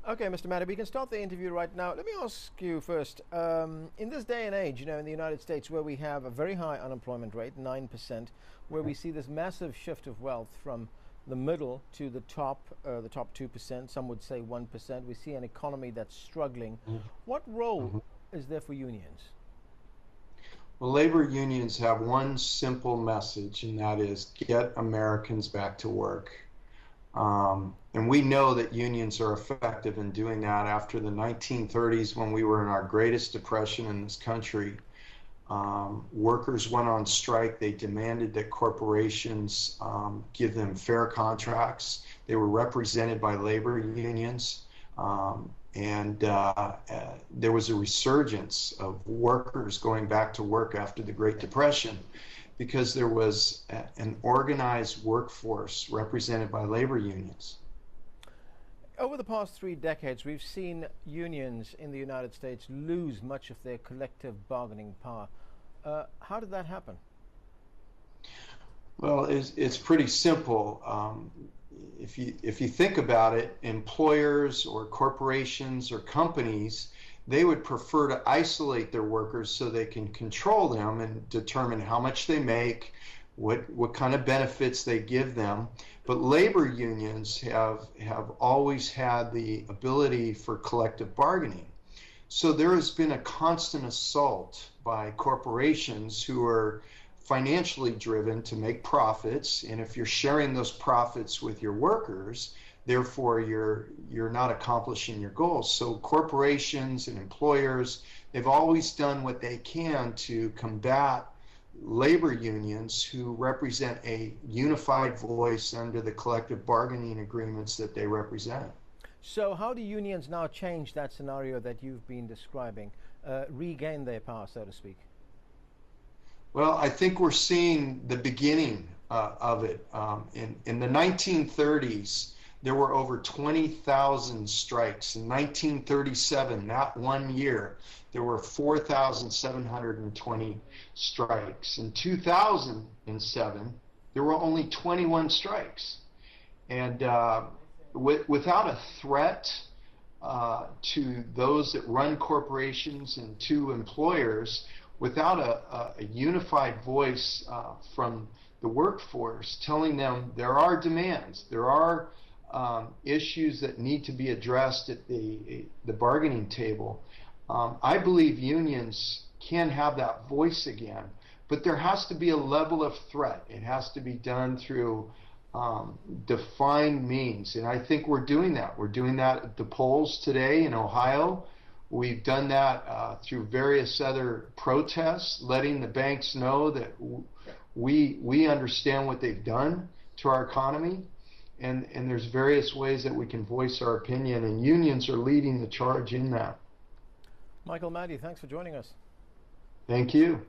Okay, Mr. Maddy, we can start the interview right now. Let me ask you first. In this day and age, in the United States, where we have a very high unemployment rate, 9%, where we see this massive shift of wealth from the middle to the top 2%, some would say 1%, we see an economy that's struggling. What role Mhm. is there for unions? Well, labor unions have one simple message, and that is get Americans back to work. And we know that unions are effective in doing that. After the 1930s, when we were in our greatest depression in this country, workers went on strike. They demanded that corporations give them fair contracts. They were represented by labor unions. There was a resurgence of workers going back to work after the Great Depression because there was an organized workforce represented by labor unions. Over the past 3 decades, we've seen unions in the United States lose much of their collective bargaining power. How did that happen? Well, it's pretty simple. If you think about it, employers or corporations or companies, they would prefer to isolate their workers so they can control them and determine how much they make, what kind of benefits they give them. But labor unions have always had the ability for collective bargaining. So there has been a constant assault by corporations who are financially driven to make profits, and if you're sharing those profits with your workers, therefore you're not accomplishing your goals. So corporations and employers, they've always done what they can to combat labor unions who represent a unified voice under the collective bargaining agreements that they represent. So, how do unions now change that scenario that you've been describing, regain their power, so to speak? Well, I think we're seeing the beginning of it. In the 1930s, there were over 20,000 strikes. In 1937, that one year, there were 4,720 strikes. In 2007, there were only 21 strikes. And without a threat to those that run corporations and to employers, without a unified voice from the workforce telling them there are demands, there are issues that need to be addressed at the bargaining table. I believe unions can have that voice again, but there has to be a level of threat. It has to be done through defined means, and I think we're doing that. We're doing that at the polls today in Ohio. We've done that through various other protests, letting the banks know that we understand what they've done to our economy, and there's various ways that we can voice our opinion, and unions are leading the charge in that. Michael Maddy, thanks for joining us. Thank you.